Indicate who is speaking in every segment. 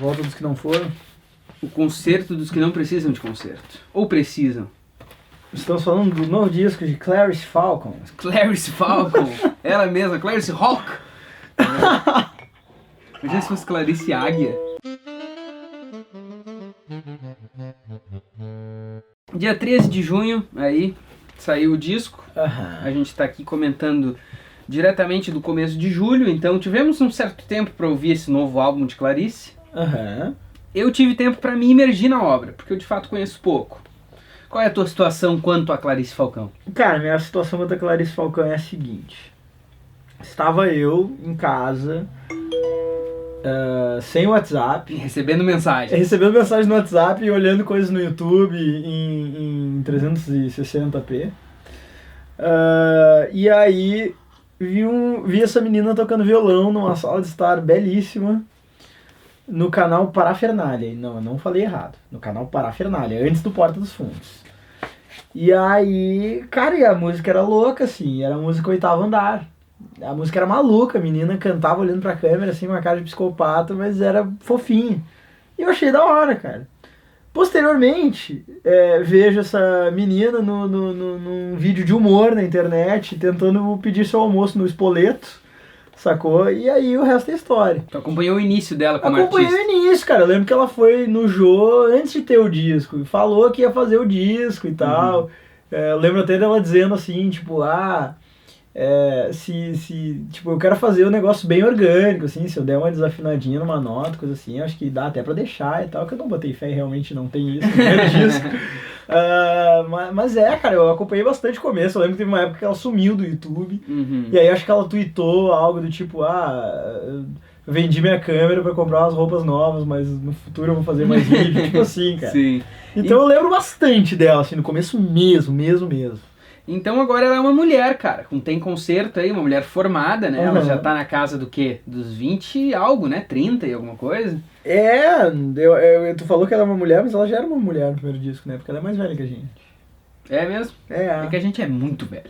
Speaker 1: volta dos que não foram.
Speaker 2: O concerto dos que não precisam de concerto. Ou precisam.
Speaker 1: Estamos falando do novo disco de Clarice Falcon.
Speaker 2: Clarice Falcon. Ela mesma, Clarice Hawk. Imagina se fosse Clarice Águia. Dia 13 de junho, aí, saiu o disco. A gente tá aqui comentando diretamente do começo de julho, então tivemos um certo tempo para ouvir esse novo álbum de Clarice. Eu tive tempo para me imergir na obra, porque eu de fato conheço pouco. Qual é a tua situação quanto a Clarice Falcão?
Speaker 1: Cara, minha situação quanto a Clarice Falcão é a seguinte. Estava eu em casa, sem WhatsApp.
Speaker 2: Recebendo mensagens.
Speaker 1: Recebendo mensagem no WhatsApp e olhando coisas no YouTube em 360p. E aí vi essa menina tocando violão numa sala de estar belíssima no canal Parafernália. Não, eu não falei errado. No canal Parafernália, antes do Porta dos Fundos. E aí, cara, e a música era louca, assim, era a música Oitavo Andar. A música era maluca, a menina cantava olhando pra câmera, assim, com uma cara de psicopata, mas era fofinha. E eu achei da hora, cara. Posteriormente, vejo essa menina num vídeo de humor na internet, tentando pedir seu almoço no Espoleto, sacou? E aí o resto é história.
Speaker 2: Tu acompanhou o início dela como artista?
Speaker 1: Acompanhei o início, cara. Eu lembro que ela foi no Jô antes de ter o disco, e falou que ia fazer o disco e tal. Eu lembro até dela dizendo assim, tipo, tipo, eu quero fazer um negócio bem orgânico, assim, se eu der uma desafinadinha numa nota, coisa assim, acho que dá até pra deixar e tal, que eu não botei fé e realmente não tem isso no primeiro disco. Mas cara, eu acompanhei bastante o começo. Eu lembro que teve uma época que ela sumiu do YouTube, e aí acho que ela tweetou algo do tipo, vendi minha câmera pra comprar umas roupas novas, mas no futuro eu vou fazer mais vídeo, tipo assim, cara.
Speaker 2: Sim.
Speaker 1: Então eu lembro bastante dela, assim, no começo mesmo.
Speaker 2: Então agora ela é uma mulher, cara, tem concerto aí, uma mulher formada, né? Ela já tá na casa do quê? Dos 20 e algo, né? 30 e alguma coisa?
Speaker 1: Tu falou que ela é uma mulher, mas ela já era uma mulher no primeiro disco, né? Porque ela é mais velha que a gente.
Speaker 2: É mesmo? É que a gente é muito velho.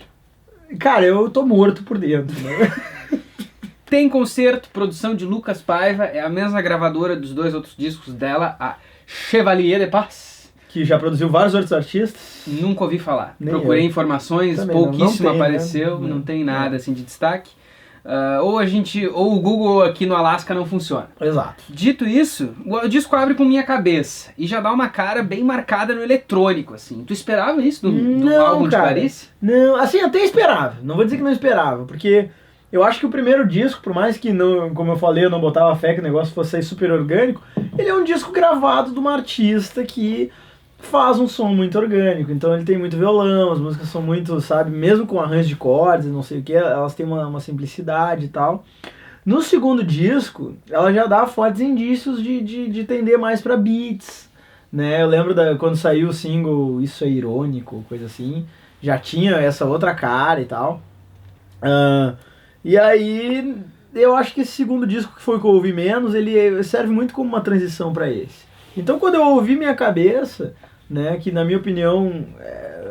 Speaker 1: Cara, eu tô morto por dentro, né?
Speaker 2: Tem concerto, produção de Lucas Paiva, é a mesma gravadora dos dois outros discos dela, a Chevalier de Paz.
Speaker 1: Que já produziu vários outros artistas.
Speaker 2: Nunca ouvi falar.
Speaker 1: Nem
Speaker 2: Procurei
Speaker 1: eu.
Speaker 2: informações,
Speaker 1: Também
Speaker 2: pouquíssimo
Speaker 1: não tem,
Speaker 2: apareceu,
Speaker 1: né?
Speaker 2: não tem nada assim de destaque. Ou o Google aqui no Alasca não funciona.
Speaker 1: Exato.
Speaker 2: Dito isso, o disco abre com Minha Cabeça e já dá uma cara bem marcada no eletrônico, assim. Tu esperava isso do álbum de Clarice?
Speaker 1: Não, assim, até esperava. Não vou dizer que não esperava, porque eu acho que o primeiro disco, por mais que, não, como eu falei, eu não botava fé que o negócio fosse sair super orgânico, ele é um disco gravado de uma artista que faz um som muito orgânico, então ele tem muito violão, as músicas são muito, sabe, mesmo com arranjo de cordas e não sei o que, elas têm uma simplicidade e tal. No segundo disco, ela já dá fortes indícios de tender mais pra beats, né? Eu lembro quando saiu o single Isso é Irônico, coisa assim, já tinha essa outra cara e tal. E aí, eu acho que esse segundo disco, que foi o que eu ouvi menos, ele serve muito como uma transição pra esse. Então quando eu ouvi Minha Cabeça, né, que na minha opinião,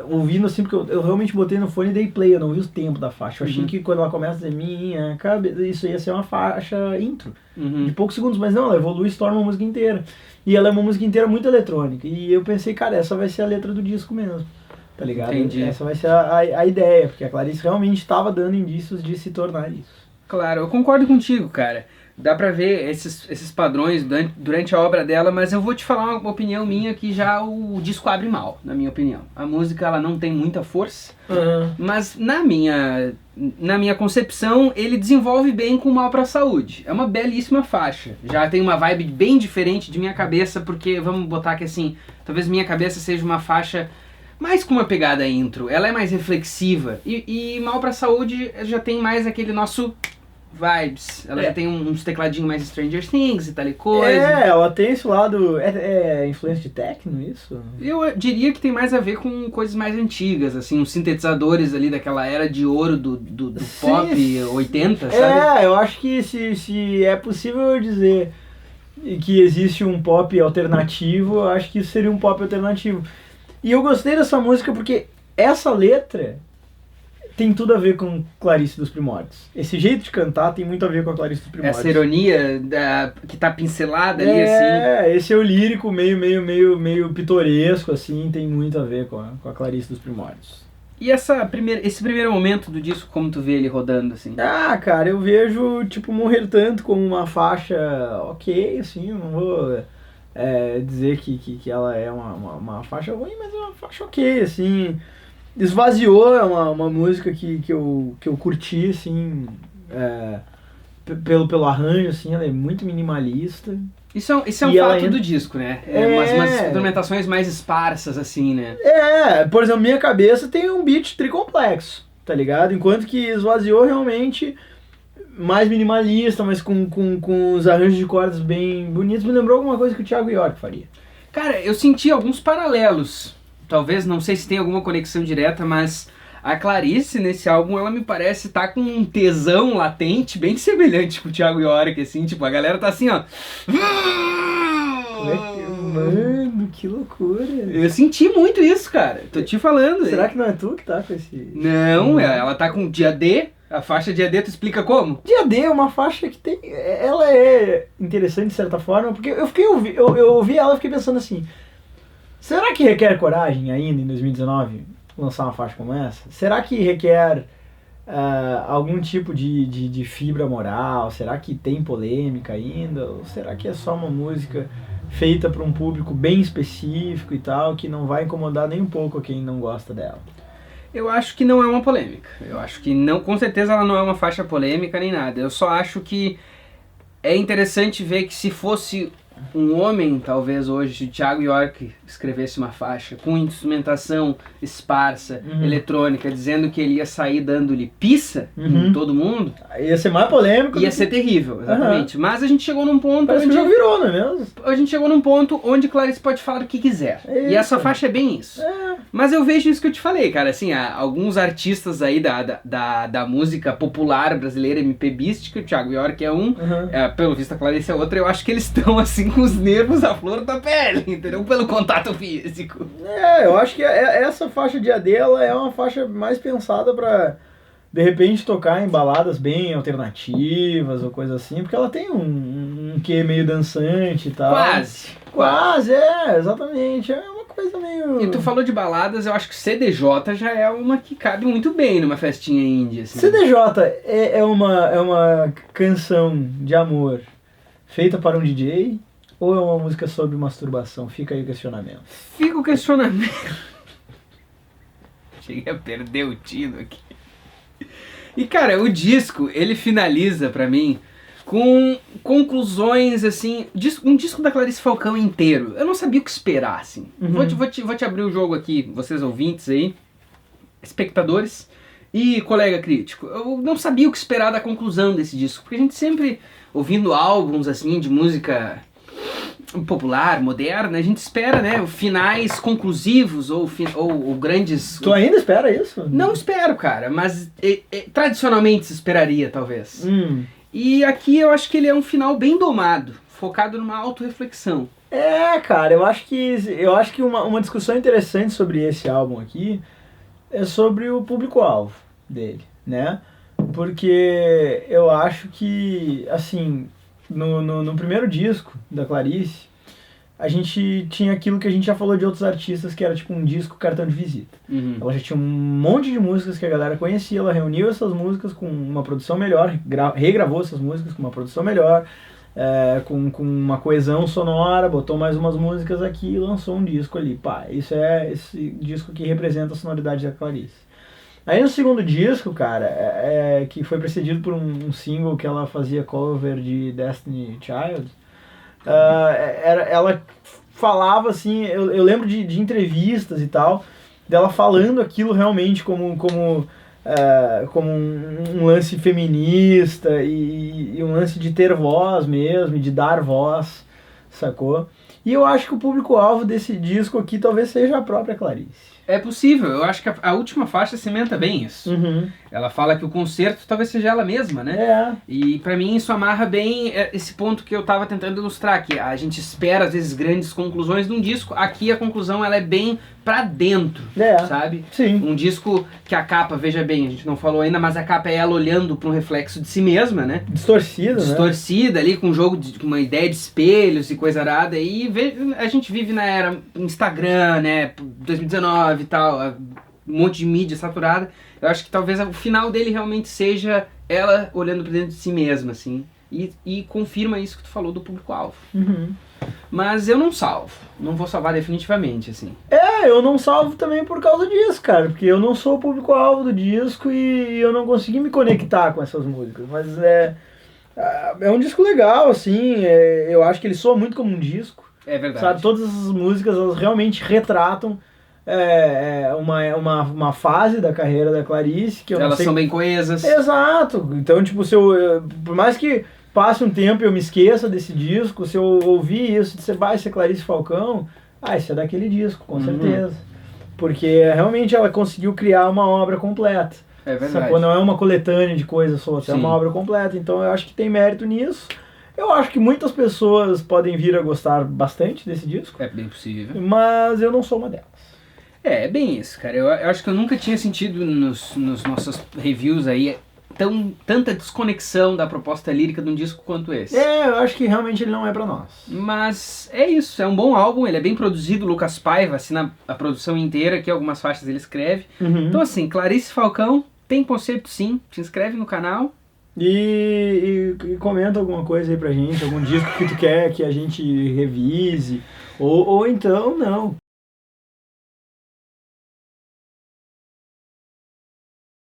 Speaker 1: ouvindo assim, porque eu realmente botei no fone e dei play, eu não vi o tempo da faixa. Eu achei que quando ela começa a dizer Minha Cabeça, isso ia ser uma faixa intro, de poucos segundos, mas não, ela evolui e se torna uma música inteira. E ela é uma música inteira muito eletrônica. E eu pensei, cara, essa vai ser a letra do disco mesmo, tá ligado?
Speaker 2: Entendi.
Speaker 1: Essa vai ser a ideia, porque a Clarice realmente estava dando indícios de se tornar isso.
Speaker 2: Claro, eu concordo contigo, cara. Dá pra ver esses padrões durante a obra dela, mas eu vou te falar uma opinião minha que já o disco abre mal, na minha opinião. A música, ela não tem muita força, mas na minha concepção, ele desenvolve bem com Mal Pra Saúde. É uma belíssima faixa. Já tem uma vibe bem diferente de Minha Cabeça, porque, vamos botar que assim, talvez Minha Cabeça seja uma faixa mais com uma pegada intro. Ela é mais reflexiva. E Mal Pra Saúde já tem mais aquele nosso vibes. Ela já tem uns tecladinhos mais Stranger Things e tal e coisa.
Speaker 1: Ela tem esse lado... É influência de techno, isso?
Speaker 2: Eu diria que tem mais a ver com coisas mais antigas, assim, uns sintetizadores ali daquela era de ouro do pop 80, sabe?
Speaker 1: Eu acho que se é possível eu dizer que existe um pop alternativo, eu acho que isso seria um pop alternativo. E eu gostei dessa música porque essa letra tem tudo a ver com Clarice dos Primórdios. Esse jeito de cantar tem muito a ver com a Clarice dos Primórdios.
Speaker 2: Essa ironia que tá pincelada ali, assim.
Speaker 1: Esse é o lírico meio pitoresco, assim, tem muito a ver com a Clarice dos Primórdios.
Speaker 2: E esse primeiro momento do disco, como tu vê ele rodando, assim?
Speaker 1: Ah, cara, eu vejo, tipo, Morrer Tanto como uma faixa ok, assim, eu não vou dizer que ela é uma faixa ruim, mas é uma faixa ok, assim. Esvaziou é uma música que eu curti, assim, pelo arranjo, assim, ela é muito minimalista.
Speaker 2: Isso é um fato do disco, né? Umas instrumentações mais esparsas, assim, né?
Speaker 1: Por exemplo, minha cabeça tem um beat tricomplexo, tá ligado? Enquanto que Esvaziou realmente mais minimalista, mas com os arranjos de cordas bem bonitos, me lembrou alguma coisa que o Thiago York faria.
Speaker 2: Cara, eu senti alguns paralelos. Talvez, não sei se tem alguma conexão direta, mas a Clarice, nesse álbum, ela me parece estar com um tesão latente bem semelhante com o Thiago York, assim, tipo, a galera tá assim, ó.
Speaker 1: Mano, que loucura.
Speaker 2: Eu senti muito isso, cara. Tô te falando.
Speaker 1: Será que não é tu que tá com esse...
Speaker 2: Não, ela tá com Dia D. A faixa Dia D, tu explica como?
Speaker 1: Dia D é uma faixa que tem... Ela é interessante de certa forma, porque eu ouvi ela e fiquei pensando assim... Será que requer coragem ainda em 2019 lançar uma faixa como essa? Será que requer algum tipo de fibra moral? Será que tem polêmica ainda? Ou será que é só uma música feita para um público bem específico e tal, que não vai incomodar nem um pouco quem não gosta dela?
Speaker 2: Eu acho que não é uma polêmica. Eu acho que não, com certeza ela não é uma faixa polêmica nem nada. Eu só acho que é interessante ver que se fosse um homem, talvez hoje, se o Thiago York escrevesse uma faixa com instrumentação esparsa, eletrônica, dizendo que ele ia sair dando-lhe pizza em todo mundo...
Speaker 1: Ia ser mais polêmico.
Speaker 2: Ia ser terrível, exatamente. Mas a gente chegou num ponto...
Speaker 1: Parece que já virou, não é mesmo?
Speaker 2: A gente chegou num ponto onde Clarice pode falar o que quiser. E essa faixa é bem isso. Mas eu vejo isso que eu te falei, cara. Assim, alguns artistas aí da música popular brasileira, MPBística, o Thiago York é um, pelo visto a Clarice é outra, eu acho que eles estão assim com os nervos à flor da pele, entendeu? Pelo contato físico.
Speaker 1: Eu acho que essa faixa de AD, ela é uma faixa mais pensada pra, de repente, tocar em baladas bem alternativas ou coisa assim, porque ela tem um quê meio dançante e tal. Quase, exatamente. É uma coisa meio...
Speaker 2: E tu falou de baladas, eu acho que CDJ já é uma que cabe muito bem numa festinha indie, assim.
Speaker 1: CDJ é uma canção de amor feita para um DJ ou é uma música sobre masturbação? Fica aí o questionamento.
Speaker 2: Fica o questionamento. Cheguei a perder o tino aqui. E cara, o disco, ele finaliza pra mim com conclusões, assim, um disco da Clarice Falcão inteiro. Eu não sabia o que esperar, assim. Vou te abrir o jogo aqui, vocês ouvintes aí, espectadores e colega crítico. Eu não sabia o que esperar da conclusão desse disco, porque a gente sempre, ouvindo álbuns, assim, de música popular, moderna, a gente espera, né, finais conclusivos ou grandes...
Speaker 1: Tu ainda espera isso?
Speaker 2: Não espero, cara, mas tradicionalmente se esperaria, talvez. E aqui eu acho que ele é um final bem domado, focado numa autorreflexão.
Speaker 1: Cara, eu acho que uma discussão interessante sobre esse álbum aqui é sobre o público-alvo dele, né? Porque eu acho que, assim, no primeiro disco da Clarice, a gente tinha aquilo que a gente já falou de outros artistas, que era tipo um disco cartão de visita. Ela já tinha um monte de músicas que a galera conhecia, ela reuniu essas músicas com uma produção melhor, regravou essas músicas com uma produção melhor, com uma coesão sonora, botou mais umas músicas aqui e lançou um disco ali. Pá, isso é esse disco que representa a sonoridade da Clarice. Aí no segundo disco, cara, que foi precedido por um single que ela fazia cover de Destiny Child, ela falava assim, eu lembro de entrevistas e tal, dela falando aquilo realmente como um lance feminista e um lance de ter voz mesmo, de dar voz, sacou? E eu acho que o público-alvo desse disco aqui talvez seja a própria Clarice.
Speaker 2: É possível, eu acho que a última faixa cimenta bem isso. Ela fala que o concerto talvez seja ela mesma, né?
Speaker 1: É.
Speaker 2: E pra mim isso amarra bem esse ponto que eu tava tentando ilustrar, que a gente espera às vezes grandes conclusões de um disco, aqui a conclusão ela é bem pra dentro, sabe?
Speaker 1: Sim.
Speaker 2: Um disco que a capa, veja bem, a gente não falou ainda, mas a capa é ela olhando para um reflexo de si mesma, né? Distorcida ali, com um jogo, com uma ideia de espelhos e coisa arada, e a gente vive na era Instagram, né, 2019 e tal, um monte de mídia saturada. Eu acho que talvez o final dele realmente seja ela olhando pra dentro de si mesma, assim. E confirma isso que tu falou do público-alvo.
Speaker 1: Uhum.
Speaker 2: Mas eu não salvo. Não vou salvar definitivamente, assim.
Speaker 1: Eu não salvo também por causa disso, cara. Porque eu não sou o público-alvo do disco e eu não consegui me conectar com essas músicas. Mas é um disco legal, assim. Eu acho que ele soa muito como um disco.
Speaker 2: É verdade.
Speaker 1: Sabe? Todas essas músicas, elas realmente retratam uma fase da carreira da Clarice que eu
Speaker 2: Elas
Speaker 1: não sei...
Speaker 2: são bem coesas.
Speaker 1: Exato. Então, tipo, por mais que passe um tempo e eu me esqueça desse disco, se eu ouvir isso, de ser Clarice Falcão, isso é daquele disco, com certeza. Porque realmente ela conseguiu criar uma obra completa.
Speaker 2: É verdade.
Speaker 1: Sacou? Não é uma coletânea de coisas soltas, é uma obra completa. Então eu acho que tem mérito nisso. Eu acho que muitas pessoas podem vir a gostar bastante desse disco.
Speaker 2: É bem possível.
Speaker 1: Mas eu não sou uma delas.
Speaker 2: É bem isso, cara. Eu acho que eu nunca tinha sentido nos nossos reviews aí tanta desconexão da proposta lírica de um disco quanto esse.
Speaker 1: Eu acho que realmente ele não é pra nós.
Speaker 2: Mas é isso, é um bom álbum, ele é bem produzido, o Lucas Paiva assina a produção inteira, aqui algumas faixas ele escreve.
Speaker 1: Uhum.
Speaker 2: Então assim, Clarice Falcão, tem concerto sim, te inscreve no canal.
Speaker 1: E comenta alguma coisa aí pra gente, algum disco que tu quer que a gente revise, ou então não.